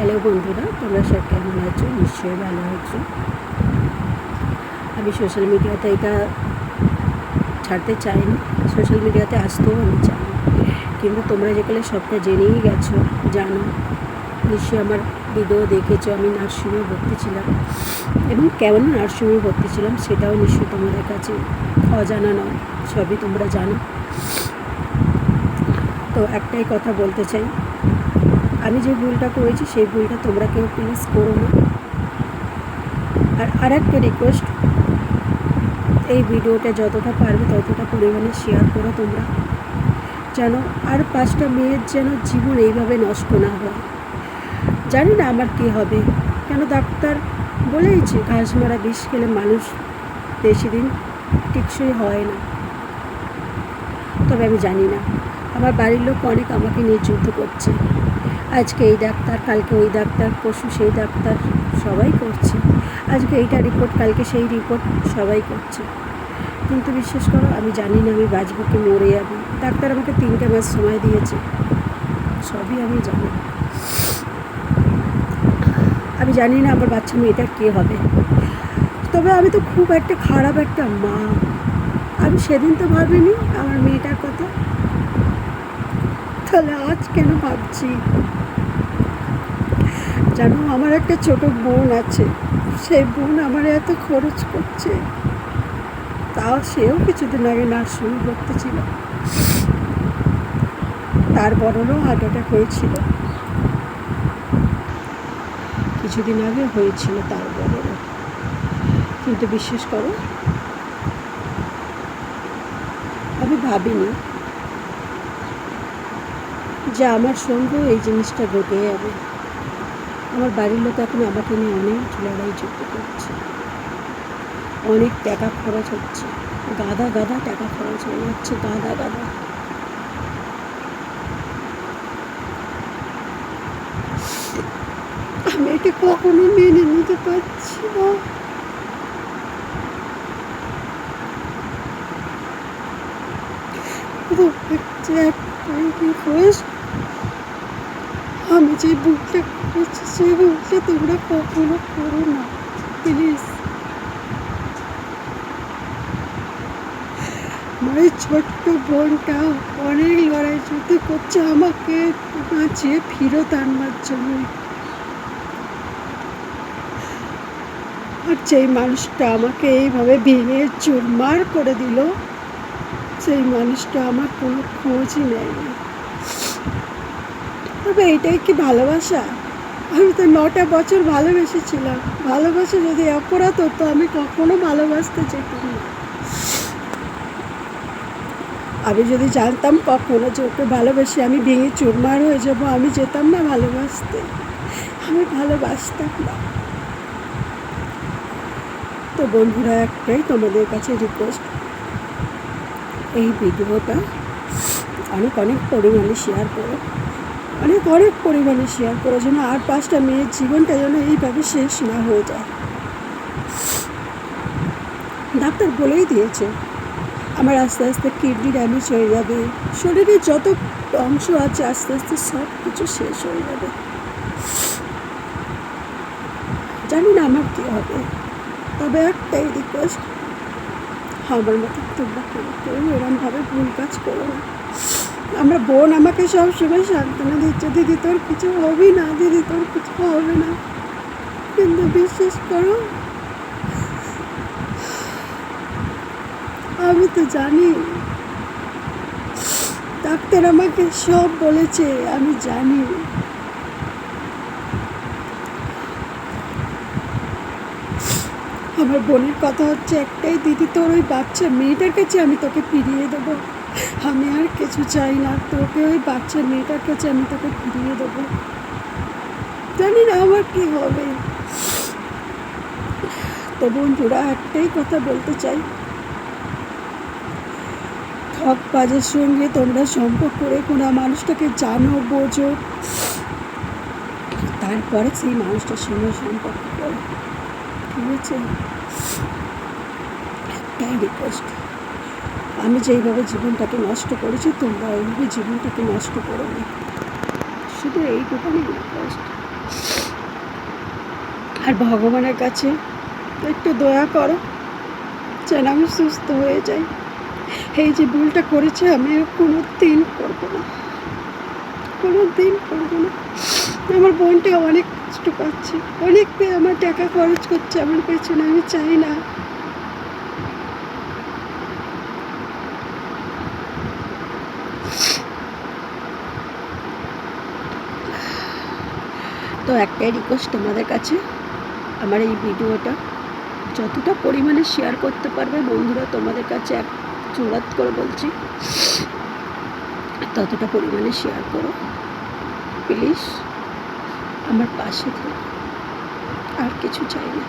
Hello বন্ধুরা, তোমরা সব কেমন আছো? নিশ্চয়ই ভালো আছো। আমি সোশ্যাল মিডিয়াতে এটা ছাড়তে চাইনি, সোশ্যাল মিডিয়াতে আসতেও আমি চাই, কিন্তু তোমরা যেগুলো সবটা জেনেই গেছো, জানো নিশ্চয়ই। আমার ভিডিও দেখেছো, আমি নার্সিংহোমে ভর্তি ছিলাম এবং কেমন নার্সিংহোমে ভর্তি ছিলাম সেটাও নিশ্চয়ই তোমাদের কাছে অজানা নয়, সবই তোমরা জানো। তো একটাই কথা বলতে চাই, আমি যে ভুলটা করেছি সেই ভুলটা তোমরা কেউ প্লিজ করো না। আর একটা রিকোয়েস্ট, এই ভিডিওটা যতটা পারবে ততটা পরিমাণে শেয়ার করো তোমরা, যেন আর 5টা মেয়ের যেন জীবন এইভাবে নষ্ট না হয়। জানি না আমার কী হবে, কেন ডাক্তার বলেইছে ঘাস মারা বিষ খেলে মানুষ বেশি দিন টেকসই হয় না। তবে আমি জানি না, আমার বাড়ির লোক অনেক আমাকে নিয়ে যুদ্ধ করছে, আজকে এই ডাক্তার, কালকে ওই ডাক্তার, পরশু সেই ডাক্তার, সবাই করছে। আজকে এইটা রিপোর্ট, কালকে সেই রিপোর্ট, সবাই করছে। কিন্তু বিশ্বাস করো, আমি জানি না আমি বাঁচবো কি মরে যাবো। ডাক্তার আমাকে 3টে মাস সময় দিয়েছে, সবই আমি জানি। আমি জানি না আমার বাচ্চা মেয়েটার কী হবে। তবে আমি তো খুব একটা খারাপ একটা মা, আমি সেদিন তো ভাবিনি আমার মেয়েটার কথা, তাহলে আজ কেন ভাবছি? জানো, আমার একটা ছোট বোন আছে, সেই বোন আমার এত খরচ করছে, তাও সেও কিছুদিন আগে নার্সিংহোমে ভর্তি ছিল, তার বড়রও হার্ট অ্যাটাক হয়েছিল, কিছুদিন আগে হয়েছিল তার বড়রও। কিন্তু বিশ্বাস করো, আমি ভাবিনি যে আমার সঙ্গেও এই জিনিসটা ঘটে যাবে। আমার বাড়ির লোক এখন আমাকে নিয়ে অনেক লড়াই যুদ্ধ করছে, অনেক টাকা খরচ হচ্ছে, গাদা গাদা টাকা খরচ হয়ে যাচ্ছে, গাদা গাদা। আমি এটা কখনো মেনে নিতে পারছি না। আমি যে ভুলটা করেছি সেই ভুলটা তোমরা কখনো করো না প্লিজ। আমার এই ছোট্ট বোনটা অনেক লড়াই যুদ্ধ করছে আমাকে বাঁচিয়ে ফিরত আনবার জন্য। আর যেই মানুষটা আমাকে এইভাবে ভেঙে চুরমার করে দিল, সেই মানুষটা আমার কোনো খোঁজই নেয়নি। তবে এটাই কি ভালোবাসা? আমি তো 9টা বছর ভালোবেসেছিলাম। ভালোবাসা যদি অপরাধ হতো আমি কখনো ভালোবাসতে যেতাম না। আমি যদি জানতাম কখনো যে ওকে ভালোবেসে আমি ভেঙে চুরমার হয়ে যাব, আমি যেতাম না ভালোবাসতে, আমি ভালোবাসতাম না। তো বন্ধুরা, একটাই তোমাদের কাছে রিকোয়েস্ট, এই ভিডিওটা অনেক অনেক পরিমাণে শেয়ার করো, অনেক অনেক পরিমাণে শেয়ার করো, যেন আর 5টা মেয়ের জীবনটা যেন এইভাবে শেষ না হয়ে যায়। ডাক্তার বলেই দিয়েছে আমার আস্তে আস্তে কিডনি ড্যামেজ হয়ে যাবে, শরীরে যত অংশ আছে আস্তে আস্তে সব কিছু শেষ হয়ে যাবে। জানি না আমার কী হবে, তবে একটাই রিকোয়েস্ট, আমার মতো তোমরা কেউ এরমভাবে ভুল কাজ করো না। আমার বোন আমাকে সবসময় সান্ত্বনা দিচ্ছে, দিদি তোর কিছু হবে না, দিদি তোর কিছু হবে না। কিন্তু বিশ্বাস করো, আমি তো জানি, ডাক্তার আমাকে সব বলেছে, আমি জানি। আমার বোনের কথা হচ্ছে একটাই, দিদি তোর ওই বাচ্চা মেয়েটার কাছে আমি তোকে ফিরিয়ে দেবো, আমি আর কিছু চাই না, তোকে ওই বাচ্চা মেয়েটার কাছে আমি তোকে ফিরিয়ে দেবো। জানি না আমার কী হবে। তো বন্ধুরা, একটাই কথা বলতে চাই, ঠকবাজের সঙ্গে তোমরা সম্পর্ক রেখো না। মানুষটাকে জানো, বোঝো, তারপরে সেই মানুষটার সঙ্গে সম্পর্ক করো, ঠিক আছে? একটাই রিকোয়েস্ট, আমি যেইভাবে জীবনটাকে নষ্ট করেছি তোমরা ওইভাবে জীবনটাকে নষ্ট করো না, শুধু এইটুখানি রিকোয়েস্ট। আর ভগবানের কাছে একটু দয়া করো যেন আমি সুস্থ হয়ে যাই। এই যে ভুলটা করেছি আমি কোনো দিন করবো না, কোনো দিন করবো না। আমার বোনটা অনেক কষ্ট পাচ্ছে, অনেক আমার টাকা খরচ করছে আমার পেছনে, আমি চাই না। তো একটাই রিকোয়েস্ট তোমাদের কাছে, আমার এই ভিডিওটা যতটা পরিমাণে শেয়ার করতে পারবে বন্ধুরা, তোমাদের কাছে এক জোরাত করে বলছি ততটা পরিমাণে শেয়ার করো প্লিজ, আমার পাশে থেকো, আর কিছু চাই না।